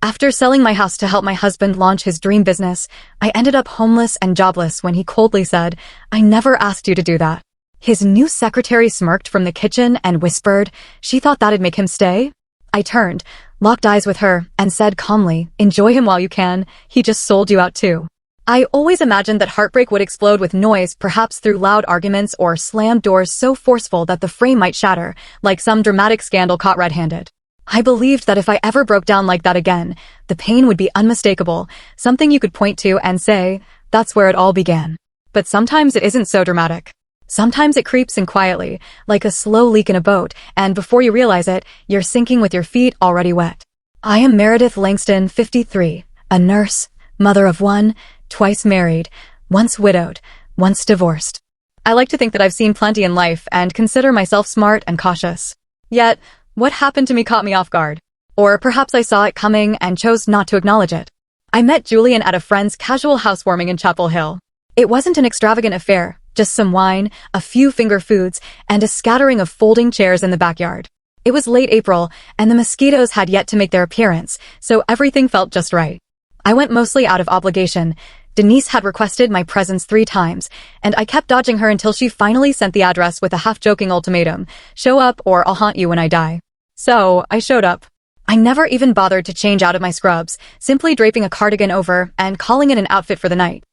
After selling my house to help my husband launch his dream business, I ended up homeless and jobless when he coldly said, "I never asked you to do that." His new secretary smirked from the kitchen and whispered, "She thought that'd make him stay?" I turned, locked eyes with her, and said calmly, "Enjoy him while you can. He just sold you out too." I always imagined that heartbreak would explode with noise, perhaps through loud arguments or slammed doors so forceful that the frame might shatter, like some dramatic scandal caught red-handed. I believed that if I ever broke down like that again, the pain would be unmistakable, something you could point to and say, "That's where it all began." But sometimes it isn't so dramatic. Sometimes it creeps in quietly, like a slow leak in a boat, and before you realize it, you're sinking with your feet already wet. I am Meredith Langston, 53, a nurse, mother of one, twice married, once widowed, once divorced. I like to think that I've seen plenty in life and consider myself smart and cautious. Yet, what happened to me caught me off guard. Or perhaps I saw it coming and chose not to acknowledge it. I met Julian at a friend's casual housewarming in Chapel Hill. It wasn't an extravagant affair, just some wine, a few finger foods, and a scattering of folding chairs in the backyard. It was late April, and the mosquitoes had yet to make their appearance, so everything felt just right. I went mostly out of obligation. Denise had requested my presence 3 times, and I kept dodging her until she finally sent the address with a half-joking ultimatum, "Show up or I'll haunt you when I die." So, I showed up. I never even bothered to change out of my scrubs, simply draping a cardigan over and calling it an outfit for the night.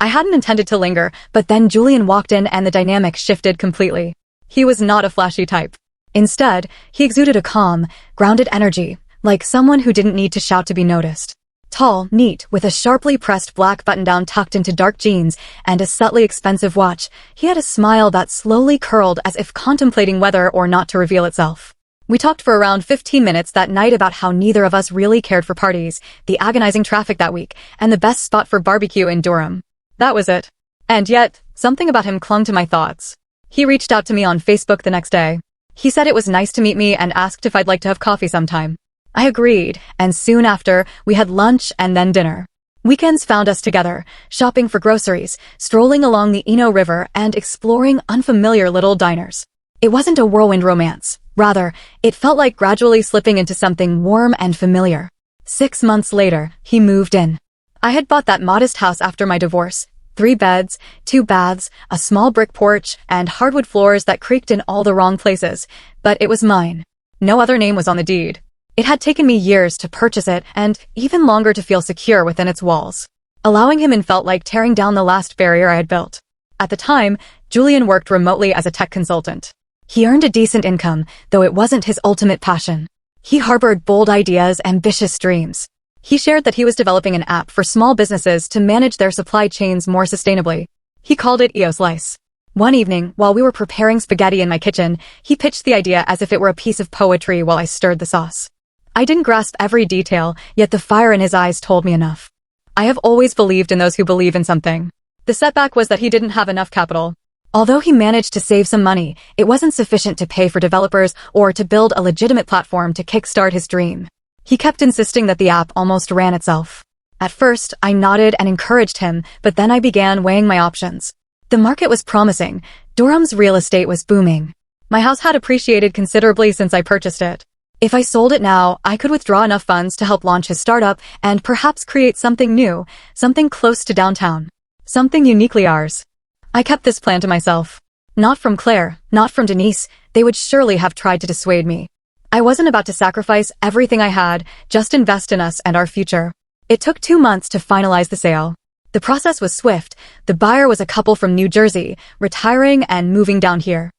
I hadn't intended to linger, but then Julian walked in and the dynamic shifted completely. He was not a flashy type. Instead, he exuded a calm, grounded energy, like someone who didn't need to shout to be noticed. Tall, neat, with a sharply pressed black button-down tucked into dark jeans and a subtly expensive watch, he had a smile that slowly curled as if contemplating whether or not to reveal itself. We talked for around 15 minutes that night about how neither of us really cared for parties, the agonizing traffic that week, and the best spot for barbecue in Durham. That was it. And yet, something about him clung to my thoughts. He reached out to me on Facebook the next day. He said it was nice to meet me and asked if I'd like to have coffee sometime. I agreed, and soon after, we had lunch and then dinner. Weekends found us together, shopping for groceries, strolling along the Eno River, and exploring unfamiliar little diners. It wasn't a whirlwind romance. Rather, it felt like gradually slipping into something warm and familiar. 6 months later, he moved in. I had bought that modest house after my divorce. 3 beds, 2 baths, a small brick porch, and hardwood floors that creaked in all the wrong places. But it was mine. No other name was on the deed. It had taken me years to purchase it and even longer to feel secure within its walls. Allowing him in felt like tearing down the last barrier I had built. At the time, Julian worked remotely as a tech consultant. He earned a decent income, though it wasn't his ultimate passion. He harbored bold ideas, ambitious dreams. He shared that he was developing an app for small businesses to manage their supply chains more sustainably. He called it EOSlice. One evening, while we were preparing spaghetti in my kitchen, he pitched the idea as if it were a piece of poetry while I stirred the sauce. I didn't grasp every detail, yet the fire in his eyes told me enough. I have always believed in those who believe in something. The setback was that he didn't have enough capital. Although he managed to save some money, it wasn't sufficient to pay for developers or to build a legitimate platform to kickstart his dream. He kept insisting that the app almost ran itself. At first, I nodded and encouraged him, but then I began weighing my options. The market was promising. Durham's real estate was booming. My house had appreciated considerably since I purchased it. If I sold it now, I could withdraw enough funds to help launch his startup and perhaps create something new, something close to downtown. Something uniquely ours. I kept this plan to myself. Not from Claire, not from Denise. They would surely have tried to dissuade me. I wasn't about to sacrifice everything I had, just invest in us and our future. It took 2 months to finalize the sale. The process was swift. The buyer was a couple from New Jersey, retiring and moving down here.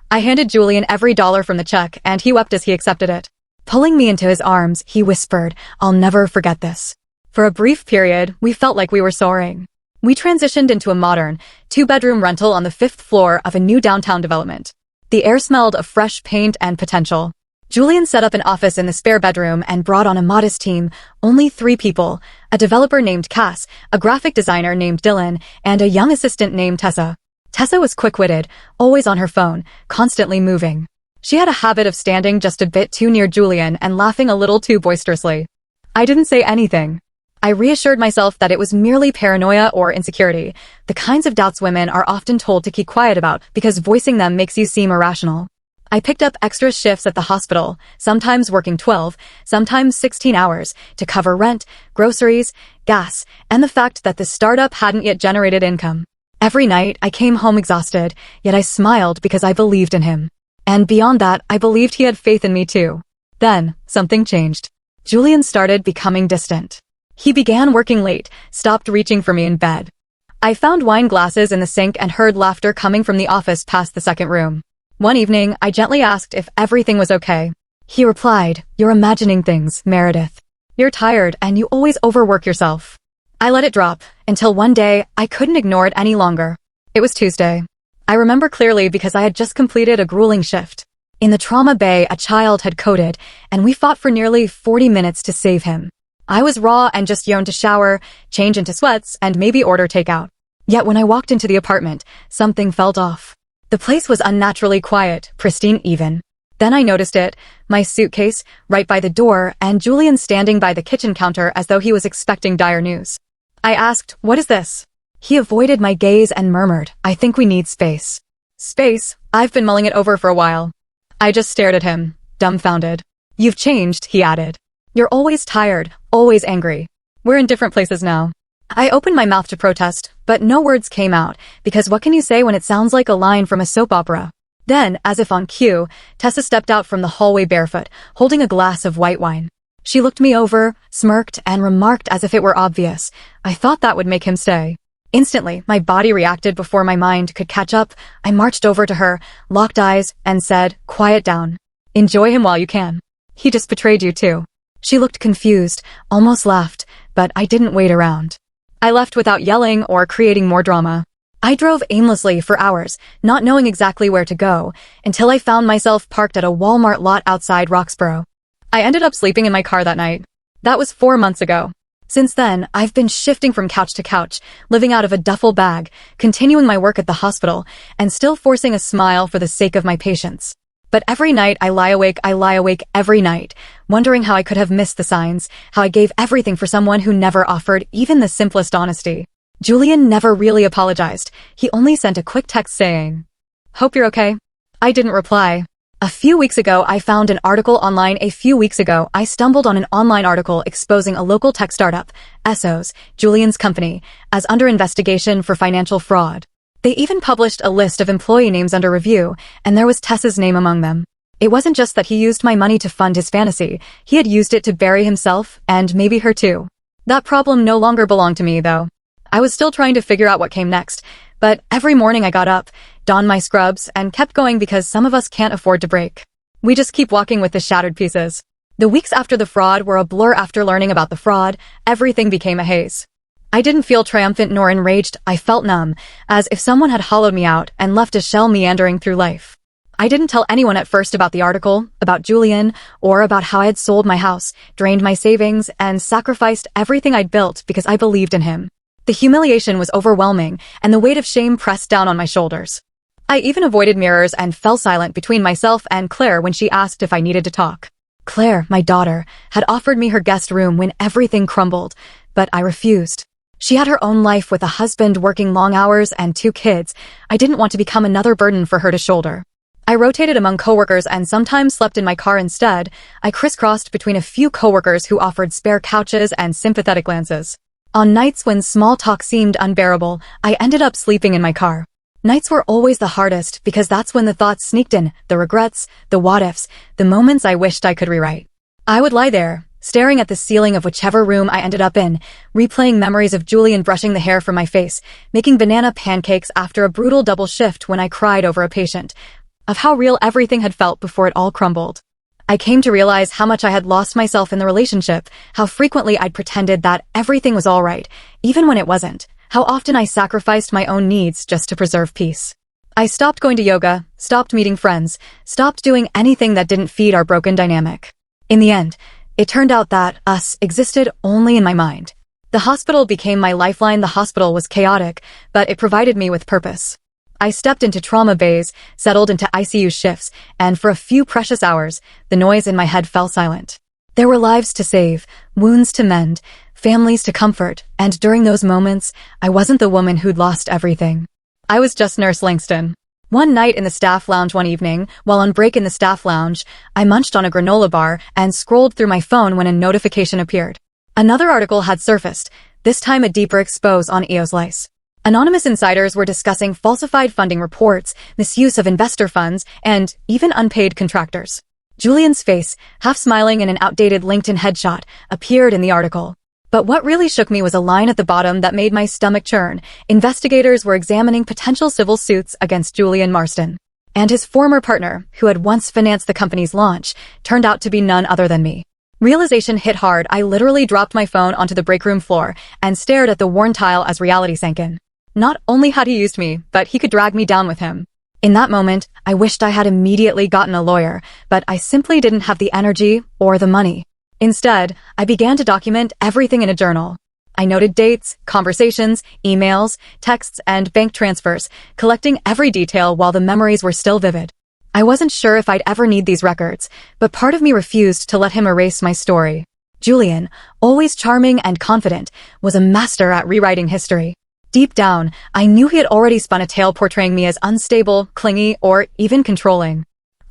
I handed Julian every dollar from the check, and he wept as he accepted it. Pulling me into his arms, he whispered, "I'll never forget this." For a brief period, we felt like we were soaring. We transitioned into a modern, 2-bedroom rental on the 5th floor of a new downtown development. The air smelled of fresh paint and potential. Julian set up an office in the spare bedroom and brought on a modest team, only 3 people, a developer named Cass, a graphic designer named Dylan, and a young assistant named Tessa. Tessa was quick-witted, always on her phone, constantly moving. She had a habit of standing just a bit too near Julian and laughing a little too boisterously. I didn't say anything. I reassured myself that it was merely paranoia or insecurity, the kinds of doubts women are often told to keep quiet about because voicing them makes you seem irrational. I picked up extra shifts at the hospital, sometimes working 12, sometimes 16 hours, to cover rent, groceries, gas, and the fact that the startup hadn't yet generated income. Every night, I came home exhausted, yet I smiled because I believed in him. And beyond that, I believed he had faith in me too. Then, something changed. Julian started becoming distant. He began working late, stopped reaching for me in bed. I found wine glasses in the sink and heard laughter coming from the office past the second room. One evening, I gently asked if everything was okay. He replied, "You're imagining things, Meredith. You're tired and you always overwork yourself." I let it drop, until one day, I couldn't ignore it any longer. It was Tuesday. I remember clearly because I had just completed a grueling shift. In the trauma bay, a child had coded, and we fought for nearly 40 minutes to save him. I was raw and just yearned to shower, change into sweats, and maybe order takeout. Yet when I walked into the apartment, something felt off. The place was unnaturally quiet, pristine even. Then I noticed it, my suitcase, right by the door, and Julian standing by the kitchen counter as though he was expecting dire news. I asked, "What is this?" He avoided my gaze and murmured, "I think we need space." Space? I've been mulling it over for a while. I just stared at him, dumbfounded. "You've changed," he added. "You're always tired, always angry. We're in different places now." I opened my mouth to protest, but no words came out, because what can you say when it sounds like a line from a soap opera? Then, as if on cue, Tessa stepped out from the hallway barefoot, holding a glass of white wine. She looked me over, smirked, and remarked as if it were obvious, "I thought that would make him stay." Instantly, my body reacted before my mind could catch up. I marched over to her, locked eyes, and said, "Quiet down. Enjoy him while you can. He just betrayed you too." She looked confused, almost laughed, but I didn't wait around. I left without yelling or creating more drama. I drove aimlessly for hours, not knowing exactly where to go, until I found myself parked at a Walmart lot outside Roxborough. I ended up sleeping in my car that night. That was 4 months ago. Since then, I've been shifting from couch to couch, living out of a duffel bag, continuing my work at the hospital, and still forcing a smile for the sake of my patients. But every night I lie awake every night, wondering how I could have missed the signs, how I gave everything for someone who never offered even the simplest honesty. Julian never really apologized. He only sent a quick text saying, "Hope you're okay." I didn't reply. I stumbled on an online article exposing a local tech startup, Essos, Julian's company, as under investigation for financial fraud. They even published a list of employee names under review, and there was Tessa's name among them. It wasn't just that he used my money to fund his fantasy, he had used it to bury himself, and maybe her too. That problem no longer belonged to me, though. I was still trying to figure out what came next, but every morning I got up, donned my scrubs, and kept going because some of us can't afford to break. We just keep walking with the shattered pieces. The weeks after the fraud were a blur. After learning about the fraud, everything became a haze. I didn't feel triumphant nor enraged. I felt numb, as if someone had hollowed me out and left a shell meandering through life. I didn't tell anyone at first about the article, about Julian, or about how I had sold my house, drained my savings, and sacrificed everything I'd built because I believed in him. The humiliation was overwhelming, and the weight of shame pressed down on my shoulders. I even avoided mirrors and fell silent between myself and Claire when she asked if I needed to talk. Claire, my daughter, had offered me her guest room when everything crumbled, but I refused. She had her own life with a husband working long hours and 2 kids. I didn't want to become another burden for her to shoulder. I rotated among coworkers and sometimes slept in my car instead. I crisscrossed between a few coworkers who offered spare couches and sympathetic glances. On nights when small talk seemed unbearable, I ended up sleeping in my car. Nights were always the hardest because that's when the thoughts sneaked in, the regrets, the what-ifs, the moments I wished I could rewrite. I would lie there, staring at the ceiling of whichever room I ended up in, replaying memories of Julian brushing the hair from my face, making banana pancakes after a brutal double shift when I cried over a patient, of how real everything had felt before it all crumbled. I came to realize how much I had lost myself in the relationship, how frequently I'd pretended that everything was all right, even when it wasn't, how often I sacrificed my own needs just to preserve peace. I stopped going to yoga, stopped meeting friends, stopped doing anything that didn't feed our broken dynamic. In the end, it turned out that us existed only in my mind. The hospital became my lifeline. The hospital was chaotic, but it provided me with purpose. I stepped into trauma bays, settled into ICU shifts, and for a few precious hours, the noise in my head fell silent. There were lives to save, wounds to mend, families to comfort, and during those moments, I wasn't the woman who'd lost everything. I was just Nurse Langston. One night in the staff lounge one evening, while on break in the staff lounge, I munched on a granola bar and scrolled through my phone when a notification appeared. Another article had surfaced, this time a deeper expose on EOS lice. Anonymous insiders were discussing falsified funding reports, misuse of investor funds, and even unpaid contractors. Julian's face, half smiling in an outdated LinkedIn headshot, appeared in the article. But what really shook me was a line at the bottom that made my stomach churn. Investigators were examining potential civil suits against Julian Marston. And his former partner, who had once financed the company's launch, turned out to be none other than me. Realization hit hard. I literally dropped my phone onto the break room floor and stared at the worn tile as reality sank in. Not only had he used me, but he could drag me down with him. In that moment, I wished I had immediately gotten a lawyer, but I simply didn't have the energy or the money. Instead, I began to document everything in a journal. I noted dates, conversations, emails, texts, and bank transfers, collecting every detail while the memories were still vivid. I wasn't sure if I'd ever need these records, but part of me refused to let him erase my story. Julian, always charming and confident, was a master at rewriting history. Deep down, I knew he had already spun a tale portraying me as unstable, clingy, or even controlling.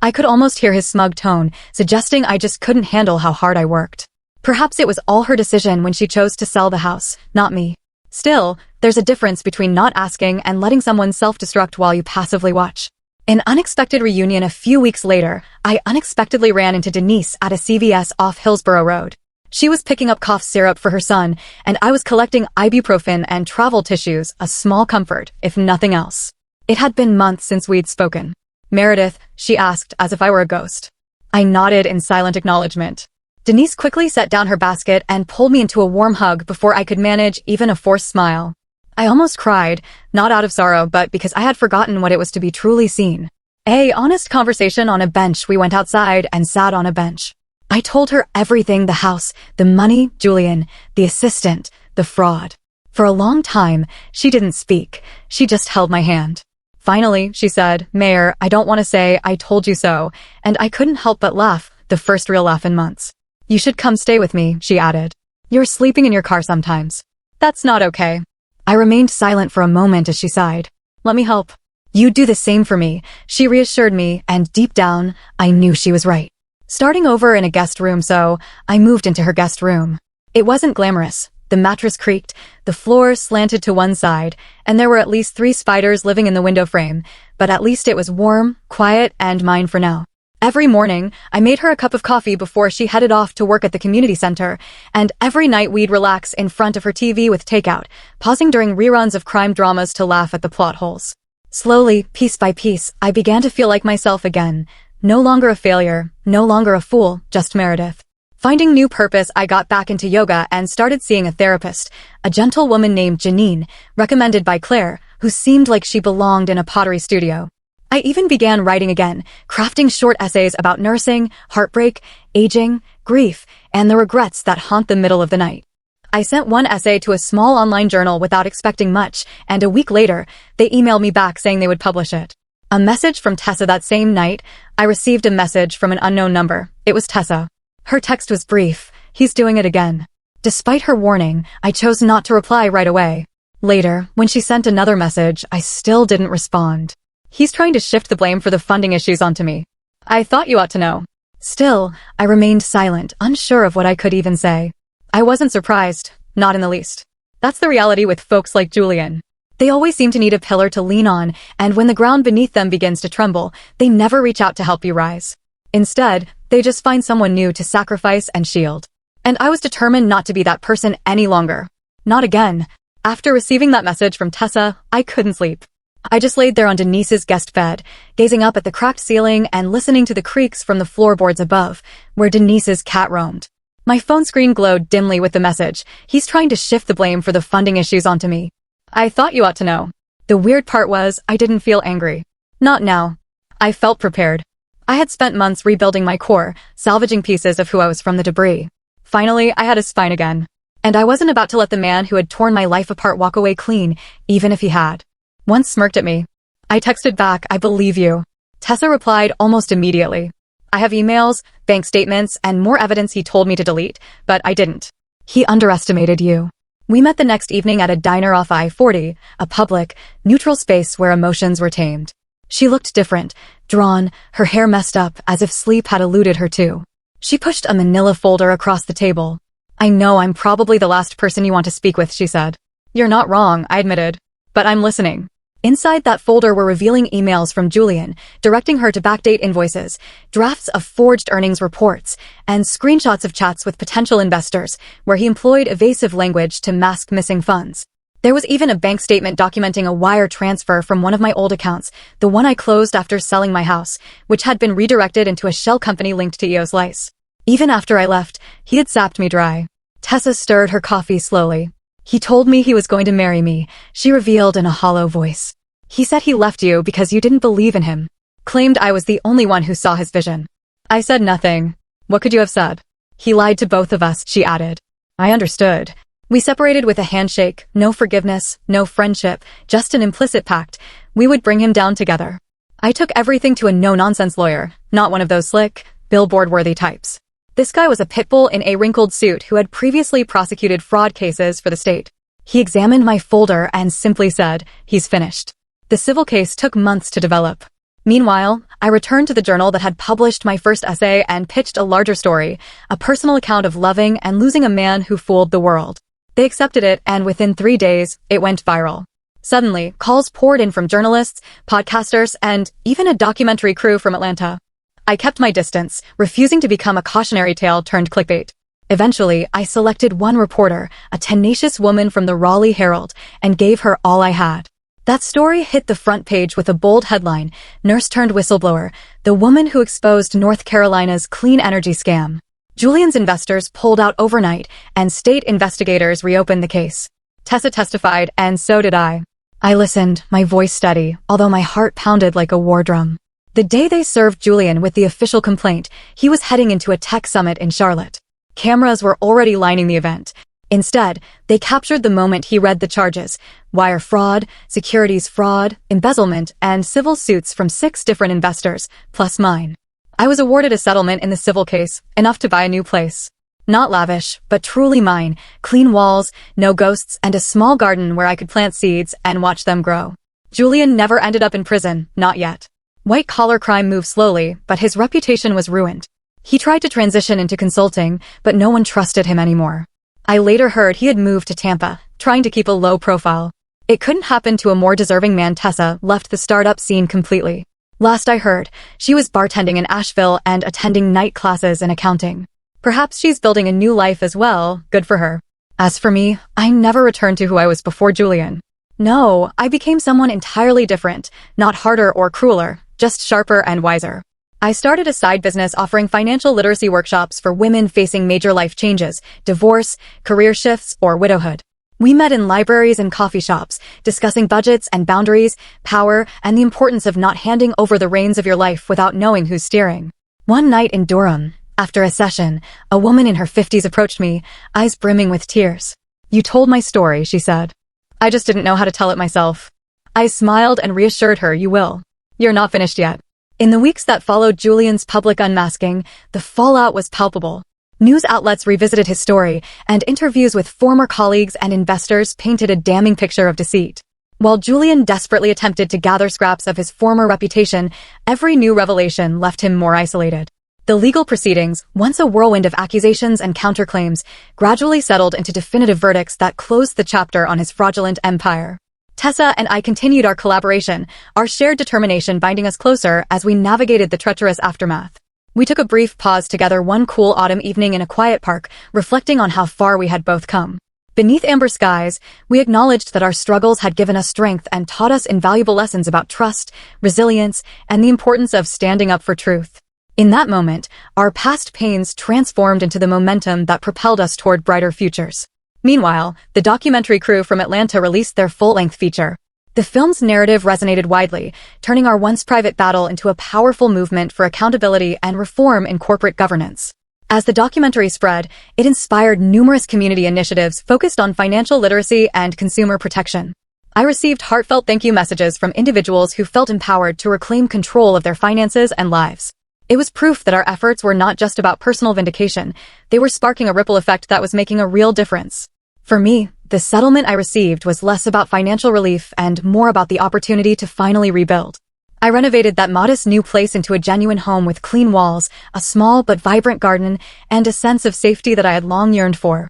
I could almost hear his smug tone, suggesting I just couldn't handle how hard I worked. Perhaps it was all her decision when she chose to sell the house, not me. Still, there's a difference between not asking and letting someone self-destruct while you passively watch. An unexpected reunion a few weeks later, I unexpectedly ran into Denise at a CVS off Hillsborough Road. She was picking up cough syrup for her son, and I was collecting ibuprofen and travel tissues, a small comfort, if nothing else. It had been months since we'd spoken. "Meredith," she asked, as if I were a ghost. I nodded in silent acknowledgement. Denise quickly set down her basket and pulled me into a warm hug before I could manage even a forced smile. I almost cried, not out of sorrow, but because I had forgotten what it was to be truly seen. A honest conversation on a bench. We went outside and sat on a bench. I told her everything: the house, the money, Julian, the assistant, the fraud. For a long time, she didn't speak. She just held my hand. Finally, she said, "Mayor, I don't want to say I told you so," and I couldn't help but laugh, the first real laugh in months. "You should come stay with me," she added. "You're sleeping in your car sometimes." "That's not okay." I remained silent for a moment as she sighed. "Let me help." "You'd do the same for me," she reassured me, and deep down, I knew she was right. Starting over in a guest room, so I moved into her guest room. It wasn't glamorous. The mattress creaked, the floor slanted to one side, and there were at least 3 spiders living in the window frame, but at least it was warm, quiet, and mine for now. Every morning, I made her a cup of coffee before she headed off to work at the community center, and every night we'd relax in front of her TV with takeout, pausing during reruns of crime dramas to laugh at the plot holes. Slowly, piece by piece, I began to feel like myself again. No longer a failure, no longer a fool, just Meredith. Finding new purpose, I got back into yoga and started seeing a therapist, a gentle woman named Janine, recommended by Claire, who seemed like she belonged in a pottery studio. I even began writing again, crafting short essays about nursing, heartbreak, aging, grief, and the regrets that haunt the middle of the night. I sent one essay to a small online journal without expecting much, and a week later, they emailed me back saying they would publish it. A message from Tessa. That same night, I received a message from an unknown number. It was Tessa. Her text was brief: "He's doing it again." Despite her warning, I chose not to reply right away. Later, when she sent another message, I still didn't respond. "He's trying to shift the blame for the funding issues onto me. I thought you ought to know." Still, I remained silent, unsure of what I could even say. I wasn't surprised, not in the least. That's the reality with folks like Julian. They always seem to need a pillar to lean on, and when the ground beneath them begins to tremble, they never reach out to help you rise. Instead, they just find someone new to sacrifice and shield. And I was determined not to be that person any longer. Not again. After receiving that message from Tessa, I couldn't sleep. I just laid there on Denise's guest bed, gazing up at the cracked ceiling and listening to the creaks from the floorboards above, where Denise's cat roamed. My phone screen glowed dimly with the message: "He's trying to shift the blame for the funding issues onto me. I thought you ought to know." The weird part was, I didn't feel angry. Not now. I felt prepared. I had spent months rebuilding my core, salvaging pieces of who I was from the debris. Finally, I had a spine again. And I wasn't about to let the man who had torn my life apart walk away clean, even if he had. Once smirked at me. I texted back, "I believe you." Tessa replied almost immediately. "I have emails, bank statements, and more evidence he told me to delete, but I didn't. He underestimated you." We met the next evening at a diner off I-40, a public, neutral space where emotions were tamed. She looked different, drawn, her hair messed up as if sleep had eluded her too. She pushed a manila folder across the table. "I know I'm probably the last person you want to speak with," she said. "You're not wrong," I admitted. "But I'm listening." Inside that folder were revealing emails from Julian, directing her to backdate invoices, drafts of forged earnings reports, and screenshots of chats with potential investors, where he employed evasive language to mask missing funds. There was even a bank statement documenting a wire transfer from one of my old accounts, the one I closed after selling my house, which had been redirected into a shell company linked to EOS Lice. Even after I left, he had sapped me dry. Tessa stirred her coffee slowly. "He told me he was going to marry me," she revealed in a hollow voice. "He said he left you because you didn't believe in him. Claimed I was the only one who saw his vision." I said nothing. "What could you have said?" "He lied to both of us," she added. I understood. We separated with a handshake, no forgiveness, no friendship, just an implicit pact. We would bring him down together. I took everything to a no-nonsense lawyer, not one of those slick, billboard-worthy types. This guy was a pit bull in a wrinkled suit who had previously prosecuted fraud cases for the state. He examined my folder and simply said, "He's finished." The civil case took months to develop. Meanwhile, I returned to the journal that had published my first essay and pitched a larger story, a personal account of loving and losing a man who fooled the world. They accepted it, and within 3 days, it went viral. Suddenly, calls poured in from journalists, podcasters, and even a documentary crew from Atlanta. I kept my distance, refusing to become a cautionary tale turned clickbait. Eventually, I selected one reporter, a tenacious woman from the Raleigh Herald, and gave her all I had. That story hit the front page with a bold headline, "Nurse turned whistleblower, the woman who exposed North Carolina's clean energy scam." Julian's investors pulled out overnight, and state investigators reopened the case. Tessa testified, and so did I. I listened, my voice steady, although my heart pounded like a war drum. The day they served Julian with the official complaint, he was heading into a tech summit in Charlotte. Cameras were already lining the event. Instead, they captured the moment he read the charges: wire fraud, securities fraud, embezzlement, and civil suits from 6 different investors, plus mine. I was awarded a settlement in the civil case, enough to buy a new place. Not lavish, but truly mine, clean walls, no ghosts, and a small garden where I could plant seeds and watch them grow. Julian never ended up in prison, not yet. White-collar crime moved slowly, but his reputation was ruined. He tried to transition into consulting, but no one trusted him anymore. I later heard he had moved to Tampa, trying to keep a low profile. It couldn't happen to a more deserving man. Tessa left the startup scene completely. Last I heard, she was bartending in Asheville and attending night classes in accounting. Perhaps she's building a new life as well, good for her. As for me, I never returned to who I was before Julian. No, I became someone entirely different, not harder or crueler, just sharper and wiser. I started a side business offering financial literacy workshops for women facing major life changes, divorce, career shifts, or widowhood. We met in libraries and coffee shops, discussing budgets and boundaries, power, and the importance of not handing over the reins of your life without knowing who's steering. One night in Durham, after a session, a woman in her 50s approached me, eyes brimming with tears. "You told my story," she said. "I just didn't know how to tell it myself." I smiled and reassured her, "You will. You're not finished yet." In the weeks that followed Julian's public unmasking, the fallout was palpable. News outlets revisited his story, and interviews with former colleagues and investors painted a damning picture of deceit. While Julian desperately attempted to gather scraps of his former reputation, every new revelation left him more isolated. The legal proceedings, once a whirlwind of accusations and counterclaims, gradually settled into definitive verdicts that closed the chapter on his fraudulent empire. Tessa and I continued our collaboration, our shared determination binding us closer as we navigated the treacherous aftermath. We took a brief pause together one cool autumn evening in a quiet park, reflecting on how far we had both come. Beneath amber skies, we acknowledged that our struggles had given us strength and taught us invaluable lessons about trust, resilience, and the importance of standing up for truth. In that moment, our past pains transformed into the momentum that propelled us toward brighter futures. Meanwhile, the documentary crew from Atlanta released their full-length feature. The film's narrative resonated widely, turning our once private battle into a powerful movement for accountability and reform in corporate governance. As the documentary spread, it inspired numerous community initiatives focused on financial literacy and consumer protection. I received heartfelt thank you messages from individuals who felt empowered to reclaim control of their finances and lives. It was proof that our efforts were not just about personal vindication, they were sparking a ripple effect that was making a real difference. For me, the settlement I received was less about financial relief and more about the opportunity to finally rebuild. I renovated that modest new place into a genuine home with clean walls, a small but vibrant garden, and a sense of safety that I had long yearned for.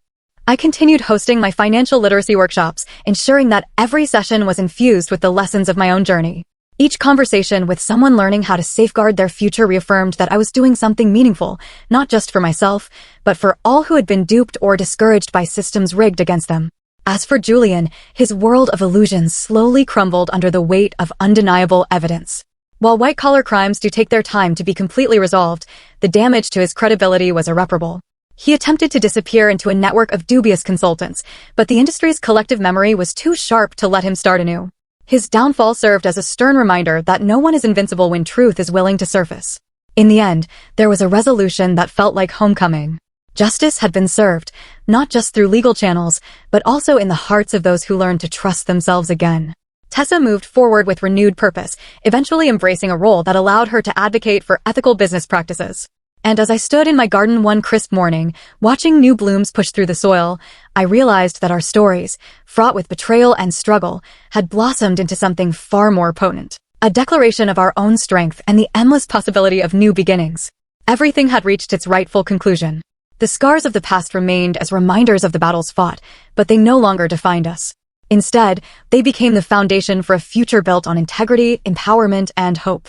I continued hosting my financial literacy workshops, ensuring that every session was infused with the lessons of my own journey. Each conversation with someone learning how to safeguard their future reaffirmed that I was doing something meaningful, not just for myself, but for all who had been duped or discouraged by systems rigged against them. As for Julian, his world of illusions slowly crumbled under the weight of undeniable evidence. While white-collar crimes do take their time to be completely resolved, the damage to his credibility was irreparable. He attempted to disappear into a network of dubious consultants, but the industry's collective memory was too sharp to let him start anew. His downfall served as a stern reminder that no one is invincible when truth is willing to surface. In the end, there was a resolution that felt like homecoming. Justice had been served, not just through legal channels, but also in the hearts of those who learned to trust themselves again. Tessa moved forward with renewed purpose, eventually embracing a role that allowed her to advocate for ethical business practices. And as I stood in my garden one crisp morning, watching new blooms push through the soil, I realized that our stories, fraught with betrayal and struggle, had blossomed into something far more potent. A declaration of our own strength and the endless possibility of new beginnings. Everything had reached its rightful conclusion. The scars of the past remained as reminders of the battles fought, but they no longer defined us. Instead, they became the foundation for a future built on integrity, empowerment, and hope.